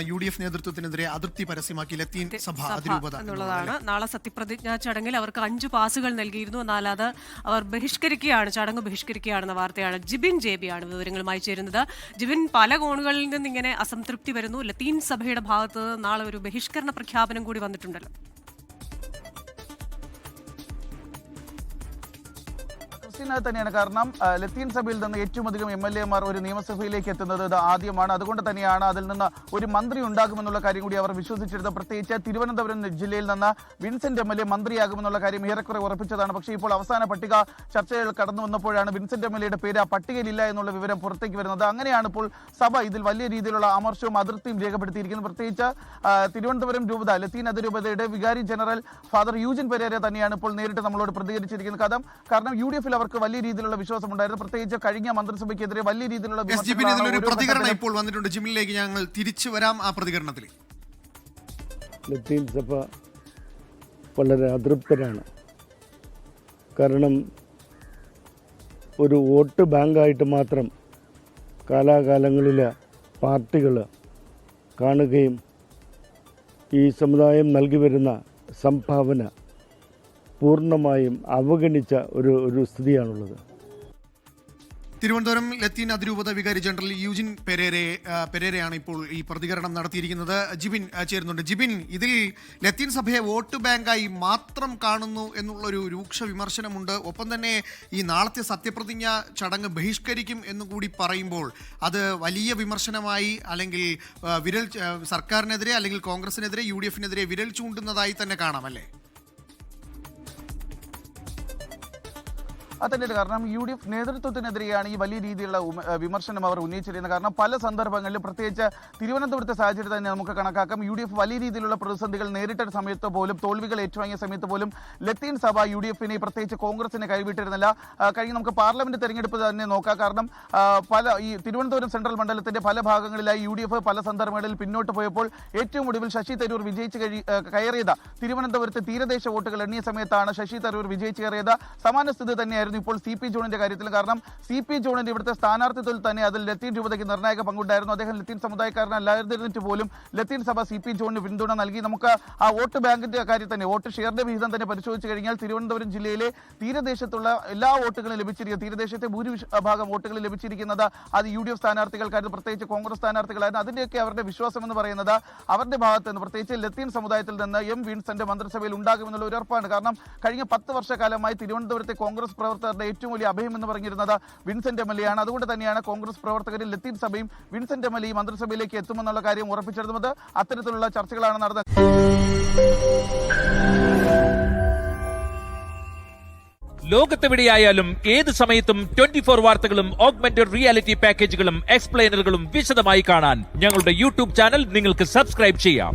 UDF നേതൃത്വത്തിനെതിരെ അതിർത്തി പരസ്യമാക്കി ലത്തീൻ സഭ അതിരൂപത എന്നുള്ളതാണ്. നാളെ സത്യപ്രതിജ്ഞാ ചടങ്ങിൽ അവർക്ക് 5 പാസുകൾ നൽകിയിരുന്നു. എന്നാൽ അത് അവർ ബഹിഷ്കരിക്കുകയാണ്, ചടങ്ങ് ബഹിഷ്കരിക്കുകയാണെന്ന വാർത്തയാണ്. ജിബിൻ JB ആണ് വിവരങ്ങളുമായി ചേരുന്നത്. ജിബിൻ, പല കോണുകളിൽ നിന്ന് ഇങ്ങനെ അസംതൃപ്തി വരുന്നു. ലത്തീൻ സഭയുടെ ഭാഗത്ത് നാളെ ഒരു ബഹിഷ്കരണ പ്രഖ്യാപനം കൂടി വന്നിട്ടുണ്ടല്ലോ. തന്നെയാണ്. കാരണം ലത്തീൻ സഭയിൽ നിന്ന് ഏറ്റവും അധികം MLA മാർ ഒരു നിയമസഭയിലേക്ക് എത്തുന്നത് ഇത് ആദ്യമാണ്. അതുകൊണ്ട് തന്നെയാണ് അതിൽ നിന്ന് ഒരു മന്ത്രി ഉണ്ടാകുമെന്നുള്ള കാര്യം കൂടി അവർ വിശ്വസിച്ചിരുന്നത്. പ്രത്യേകിച്ച് തിരുവനന്തപുരം ജില്ലയിൽ നിന്ന് വിൻസെന്റ് MLA മന്ത്രിയാകുമെന്നുള്ള കാര്യം ഏറെക്കുറെ ഉറപ്പിച്ചതാണ്. പക്ഷേ ഇപ്പോൾ അവസാന പട്ടിക ചർച്ചകൾ കടന്നു വന്നപ്പോഴാണ് വിൻസെന്റ് MLAയുടെ പേര് ആ പട്ടികയിലില്ല എന്നുള്ള വിവരം പുറത്തേക്ക് വരുന്നത്. അങ്ങനെയാണ് ഇപ്പോൾ സഭ ഇതിൽ വലിയ രീതിയിലുള്ള അമർഷവും അതിർത്തിയും രേഖപ്പെടുത്തിയിരിക്കുന്നത്. പ്രത്യേകിച്ച് തിരുവനന്തപുരം രൂപത ലത്തീൻ അതിരൂപതയുടെ വികാരി ജനറൽ ഫാദർ യൂജിൻ പെരേര തന്നെയാണ് ഇപ്പോൾ നേരിട്ട് നമ്മളോട് പ്രതികരിച്ചിരിക്കുന്നത്. കാരണം UDF-ൽ അവർക്ക് വലിയ രീതിയിലുള്ള വിശ്വാസം ഉണ്ടായിരുന്നു. പ്രത്യേകിച്ച് കഴിഞ്ഞ മന്ത്രിസഭയ്ക്കെതിരെ വലിയ രീതിയിലുള്ള പ്രതികരണം ഇപ്പോൾ വന്നിട്ടുണ്ട്. ജിമ്മിലേക്ക് ഞങ്ങൾ തിരിച്ചു വരാം. ആ പ്രതികരണത്തിൽ ലത്തീൻ സഭ വളരെ അതൃപ്തരാണ്. കാരണം ഒരു വോട്ട് ബാങ്കായിട്ട് മാത്രം കാലാകാലങ്ങളിലെ പാർട്ടികൾ കാണുകയും ഈ സമുദായം നൽകി വരുന്ന സംഭാവന പൂർണ്ണമായും അവഗണിച്ച ഒരു സ്ഥിതിയാണുള്ളത്. തിരുവനന്തപുരം ലത്തീൻ അതിരൂപത വികാരി ജനറൽ യൂജിൻ പെരേരയാണ് ഇപ്പോൾ ഈ പ്രതികരണം നടത്തിയിരിക്കുന്നത്. ജിബിൻ ചേരുന്നുണ്ട്. ജിബിൻ, ഇതിൽ ലത്തീൻ സഭയെ വോട്ട് ബാങ്കായി മാത്രം കാണുന്നു എന്നുള്ളൊരു രൂക്ഷ വിമർശനമുണ്ട്. ഒപ്പം തന്നെ ഈ നാളത്തെ സത്യപ്രതിജ്ഞ ചടങ്ങ് ബഹിഷ്കരിക്കും എന്നുകൂടി പറയുമ്പോൾ അത് വലിയ വിമർശനമായി, അല്ലെങ്കിൽ സർക്കാരിനെതിരെ അല്ലെങ്കിൽ കോൺഗ്രസിനെതിരെ UDF-നെതിരെ വിരൽ ചൂണ്ടുന്നതായി തന്നെ കാണാമല്ലേ? അതന്നെ. കാരണം UDF നേതൃത്വത്തിനെതിരെയാണ് ഈ വലിയ രീതിയിലുള്ള വിമർശനം അവർ ഉന്നയിച്ചിരുന്നത്. കാരണം പല സന്ദർഭങ്ങളിലും, പ്രത്യേകിച്ച് തിരുവനന്തപുരത്തെ സാഹചര്യം തന്നെ നമുക്ക് കണക്കാക്കാം, UDF വലിയ രീതിയിലുള്ള പ്രതിസന്ധികൾ നേരിട്ട സമയത്ത് പോലും, തോൽവികൾ ഏറ്റുവാങ്ങിയ സമയത്ത് പോലും ലത്തീൻ സഭ UDF-നെ പ്രത്യേകിച്ച് കോൺഗ്രസിനെ കൈവിട്ടിരുന്നില്ല. കഴിഞ്ഞ നമുക്ക് പാർലമെന്റ് തെരഞ്ഞെടുപ്പ് തന്നെ നോക്കാം. കാരണം ഈ തിരുവനന്തപുരം സെൻട്രൽ മണ്ഡലത്തിന്റെ പല ഭാഗങ്ങളിലായി UDF പല സന്ദർഭങ്ങളിൽ പിന്നോട്ട് പോയപ്പോൾ ഏറ്റവും ഒടുവിൽ ശശി തരൂർ വിജയിച്ച് കയറിയത് തിരുവനന്തപുരത്തെ തീരദേശ വോട്ടുകൾ എണ്ണിയ സമയത്താണ് ശശി തരൂർ വിജയിച്ച് കയറിയത്. സമാന സ്ഥിതി തന്നെയായിരുന്നു ഇപ്പോൾ CP ജോണിന്റെ കാര്യത്തിൽ. കാരണം CP ജോണിന്റെ ഇവിടുത്തെ സ്ഥാനാർത്ഥിത്വത്തിൽ തന്നെ അതിൽ ലത്തീൻ രൂപതയ്ക്ക് നിർണായക പങ്കുണ്ടായിരുന്നു. അദ്ദേഹം ലത്തീൻ സമുദായക്കാരനല്ലാതിരുന്നിട്ട് പോലും ലത്തീൻ സഭ CP ജോണിന് പിന്തുണ നൽകി. നമുക്ക് ആ വോട്ട് ബാങ്കിന്റെ കാര്യം തന്നെ, വോട്ട് ഷെയറിന്റെ വിഹിതം തന്നെ പരിശോധിച്ചു കഴിഞ്ഞാൽ തിരുവനന്തപുരം ജില്ലയിലെ തീരദേശത്തുള്ള എല്ലാ വോട്ടുകളും ലഭിച്ചിരിക്കുന്നത്, തീരദേശത്തെ ഭൂരിഭാഗം വോട്ടുകൾ ലഭിച്ചിരിക്കുന്നത് അത് UDF സ്ഥാനാർത്ഥികൾക്കായിരുന്നു, പ്രത്യേകിച്ച് കോൺഗ്രസ് സ്ഥാനാർത്ഥികളായിരുന്നു. അതിന്റെയൊക്കെ അവരുടെ വിശ്വാസം എന്ന് പറയുന്നത് അവരുടെ ഭാഗത്ത് നിന്ന്, പ്രത്യേകിച്ച് ലത്തീൻ സമുദായത്തിൽ നിന്ന് വിൻസെന്റ് മന്ത്രിസഭയിൽ ഉണ്ടാകുമെന്നുള്ള ഒരു ഉറപ്പാണ്. കാരണം കഴിഞ്ഞ 10 വർഷക്കാലമായി തിരുവനന്തപുരത്തെ കോൺഗ്രസ് പ്രവർത്തകരുടെ ഏറ്റവും വലിയ അഭയം എന്ന് പറഞ്ഞിരുന്നത് വിൻസെന്റ് MLA ആണ്. അതുകൊണ്ട് തന്നെയാണ് കോൺഗ്രസ് പ്രവർത്തകരിൽ ലത്തീൻ സഭയും വിൻസെന്റ് MLA മന്ത്രിസഭയിലേക്ക് എത്തുമെന്നുള്ള കാര്യം ഉറപ്പിച്ചിരുന്നത്. അത്തരത്തിലുള്ള ചർച്ചകളാണ് നടന്നത്. ലോകത്തെവിടെയായാലും ഏത് സമയത്തും 24 വാർത്തകളും ഓഗ്മെന്റഡ് റിയാലിറ്റി പാക്കേജുകളും എക്സ്പ്ലെയിനറുകളും വിശദമായി കാണാൻ ഞങ്ങളുടെ YouTube ചാനൽ നിങ്ങൾക്ക് സബ്സ്ക്രൈബ് ചെയ്യാം.